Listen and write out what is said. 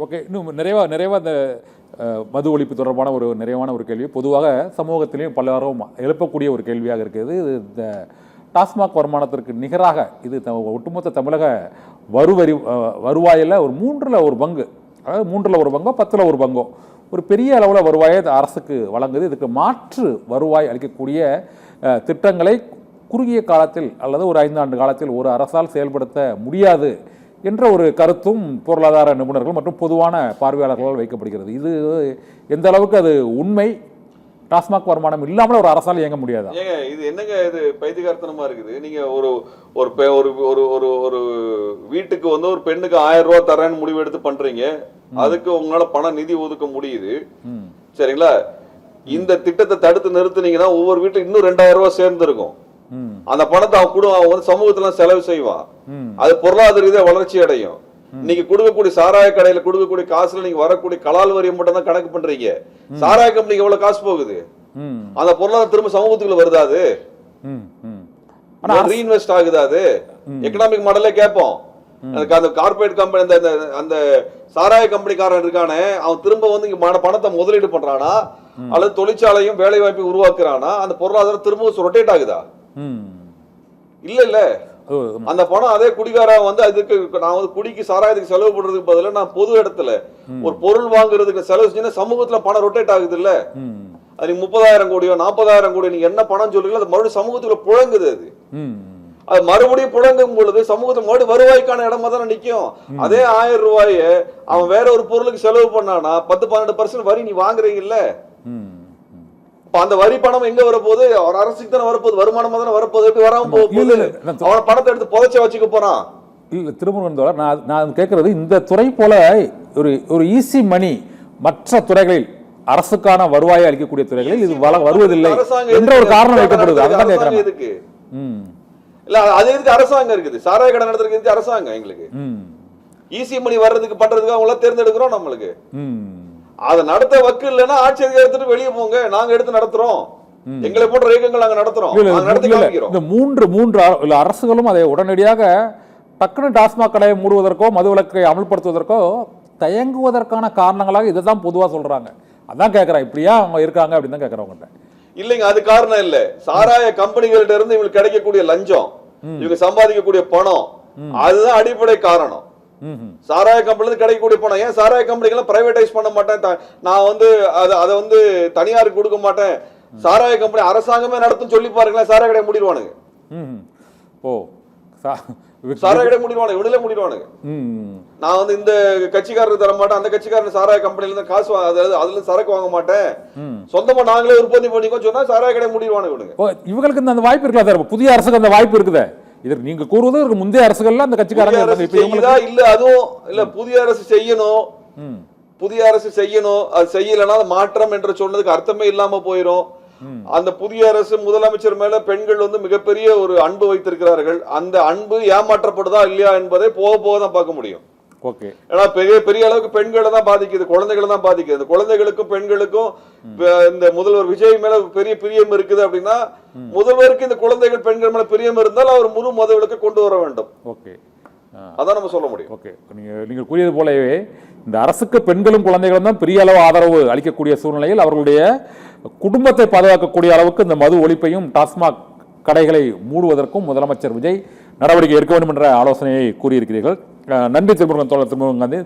Okay, இன்னும் நிறைவாக அந்த மது ஒழிப்பு தொடர்பான ஒரு நிறைவான ஒரு கேள்வி பொதுவாக சமூகத்திலையும் பலரும் எழுப்பக்கூடிய ஒரு கேள்வியாக இருக்குது. இது இந்த டாஸ்மாக் வருமானத்திற்கு நிகராக இது ஒட்டுமொத்த தமிழக வருவாயில் ஒரு 1/3 பங்கு, அதாவது 1/3 பங்கோ 10 பங்கோ ஒரு பெரிய அளவில் வருவாயை அரசுக்கு வழங்குது. இதுக்கு மாற்று வருவாய் அளிக்கக்கூடிய திட்டங்களை குறுகிய காலத்தில் அல்லது ஒரு 5 ஆண்டு காலத்தில் ஒரு அரசால் செயல்படுத்த முடியாது என்ற ஒரு கருத்தும் பொருளாதார நிபுணர்கள் மற்றும் பொதுவான பார்வையாளர்களால் வைக்கப்படுகிறது. இது எந்த அளவுக்கு அது உண்மை? டாஸ்மாக் வருமானம் இல்லாமல் ஒரு அரசால் இயங்க முடியாதா? ஏங்க இது என்னங்க, இது பைத்தியகாரத்தனமா இருக்குது. நீங்க ஒரு வீட்டுக்கு ஒரு பெண்ணுக்கு 1000 ரூபாய் தரேன்னு முடிவு எடுத்து பண்றீங்க. அதுக்கு உங்களால பண நிதி ஒதுக்க முடியுது, சரிங்களா? இந்த திட்டத்தை தடுத்து நிறுத்தினீங்கன்னா ஒவ்வொரு வீட்டுல இன்னும் 2000 ரூபாய் சேர்ந்து இருக்கும். அந்த பணத்தை அவன் சமூகத்துல செலவு செய்வான். அது பொருளாதார ரீதியா வளர்ச்சி அடையும். நீங்க கொடுக்கக்கூடிய சாராய கடையில கொடுக்கக்கூடிய காசுல நீங்க வரக்கூடிய கலால் வரியை மட்டும் தான் கணக்கு பண்றீங்க. சாராய கம்பெனிக்கு எவ்வளவு காசு போகுது? அந்த பொருளாதாரம் திரும்ப சமூகத்துக்குள்ள வருதா? அது ரீஇன்வெஸ்ட் ஆகுதா? அது எக்கனாமிக் மாடலே கேட்போம். அந்த கார்பரேட் கம்பெனி அந்த சாராய கம்பெனிக்காரன் இருக்கானே, அவன் திரும்ப இங்க பணத்தை முதலீடு பண்றானா அல்லது தொழிற்சாலையும் வேலை வாய்ப்பை உருவாக்குறானா? அந்த பொருளாதாரம் திரும்ப ரொட்டேட் ஆகுதா? இல்ல. அந்த பணம் அதே குடிகார அதுக்கு நான் குடிக்கு சாராயத்துக்கு செலவு பண்றதுக்கு பதிலா நான் பொது இடத்துல ஒரு பொருள் வாங்குறதுக்கு செலவு செஞ்சா சமூகத்துல பணம் ரொட்டேட் ஆகுது இல்ல? அது 30,000 கோடியோ 40,000 கோடியோ நீங்க என்ன பணம் சொல்றீங்களோ அது மறுபடியும் சமூகத்துல புழங்குது. அது மறுபடியும் புழங்கும் பொழுது சமூகத்துல மறுபடியும் வருவாய்க்கான இடமா தானே நிக்கும். அதே 1000 ரூபாய அவன் வேற ஒரு பொருளுக்கு செலவு பண்ணானா 10-12% வரி நீ வாங்குறீங்கல்ல? அந்த வரி பணம் எங்க வரப்போகுது? அவர் அரசுக்கு தானே வரப்போகுது, வருமானமா தானே வரப்போகுது. எப்படி வராம போகுது? அவன் பணத்தை எடுத்து புதைச்ச வச்சுக்க போறான். இல்ல திருமுருகன், நான் கேட்கறது இந்த துறை போல ஒரு ஈஸி மணி மற்ற துறைகளில் அரசுக்கான வருவாயை அளிக்கக்கூடிய துறைகளில் இது வருவதில்லை என்ற ஒரு காரணம் வைக்கப்படுது. அதான் கேட்கறேன். இதுக்கு இல்ல அது எதுக்கு அரசாங்கம் இருக்குது? சாராய கடை நடத்துறதுக்கு அரசாங்கம் எங்களுக்கு ஈஸி மணி வர்றதுக்கு பண்றதுக்கு அவங்கள தேர்ந்தெடுக்கிறோம். நம்மளுக்கு அதை நடத்த வக்கு இல்லைன்னா ஆட்சி அதிகாரத்துட்டு வெளியே போங்க, நாங்க எடுத்து நடத்துறோம். எங்களை போன்ற இயக்கங்கள் நாங்க நடத்துறோம். இந்த மூன்று அரசுகளும் அதை உடனடியாக டக்குனு டாஸ்மாக் கடையை மூடுவதற்கோ மதுவிலக்கை அமல்படுத்துவதற்கோ தயங்குவதற்கான காரணங்களாக இதை தான் பொதுவா சொல்றாங்க. அதான் கேட்கறேன், இப்படியா அவங்க இருக்காங்க அப்படின்னு தான் கேட்கறவங்க. இல்லைங்க, அது காரணம் இல்ல. சாராய கம்பெனிகள்ட்ட இருந்து இவங்களுக்கு கிடைக்கக்கூடிய லஞ்சம், இவங்க சம்பாதிக்கக்கூடிய பணம், அதுதான் அடிப்படை காரணம். சாராய கம்பெனி கிடைக்கக்கூடிய பணம். ஏன் சாராய கம்பெனிகளை பிரைவேடைஸ் பண்ண மாட்டேன், நான் அதை தனியாருக்கு கொடுக்க மாட்டேன், சாராய கம்பெனி அரசாங்கமே நடத்தும் சொல்லி பாருங்களேன், சாராய கடை மூடிடுவானுங்க. சாராய கடை மூடிடுவானுங்க, விடுதலை மூடிடுவானுங்க. நான் இந்த கட்சிக்காரருக்கு தர மாட்டேன், அந்த கட்சிக்காரன் சாராய கம்பெனில இருந்து காசு அதுல சரக்கு வாங்க மாட்டேன், சொந்தமா நாங்களே உற்பத்தி பண்ணிக்கோ சொன்னா சாராய கடை மூடிடுவானுங்க. இவங்களுக்கு அந்த வாய்ப்பு இருக்கா? புதிய அரசுக்கு அந்த வாய்ப்பு இருக்குதா? இதற்கு நீங்க கூறுவது முந்தைய அரசுகள்ல அந்த கட்சிக்காரங்க இல்ல, அதுவும் இல்ல. புதிய அரசு செய்யணும், புதிய அரசு செய்யணும். அது செய்யலன்னா மாற்றம் என்று சொன்னதுக்கு அர்த்தமே இல்லாம போயிடும். அந்த புதிய அரசு முதலமைச்சர் மேல பெண்கள் மிகப்பெரிய ஒரு அன்பு வைத்திருக்கிறார்கள். அந்த அன்பு ஏமாற்றப்படுதா இல்லையா என்பதை போக போக தான் பார்க்க முடியும். ஏன்னா பெரிய அளவுக்கு பெண்களை தான் பாதிக்குது, குழந்தைகளை தான் பாதிக்குது. அந்த குழந்தைகளுக்கும் பெண்களுக்கும் இந்த முதல்வர் விஜய் மேல பெரிய பிரியம் இருக்குது அப்படின்னா, முதல்வருக்கு இந்த குழந்தைகள் பெண்கள் மேல பிரியம் இருந்தால் அவர் முழு மதவிலக்கு கொண்டு வர வேண்டும். அதான் நம்ம சொல்ல முடியும். நீங்க கூறியது போலவே இந்த அரசுக்கு பெண்களும் குழந்தைகளும் தான் பெரிய அளவு ஆதரவு அளிக்கக்கூடிய சூழ்நிலையில் அவர்களுடைய குடும்பத்தை பாதுகாக்கக்கூடிய அளவுக்கு இந்த மது ஒழிப்பையும் டாஸ்மாக் கடைகளை மூடுவதற்கும் முதலமைச்சர் விஜய் நடவடிக்கை எடுக்க வேண்டும் என்ற ஆலோசனையை கூறியிருக்கிறீர்கள். நன்றி திருமுருகன், தோழர் திருமுருகன் காந்தி.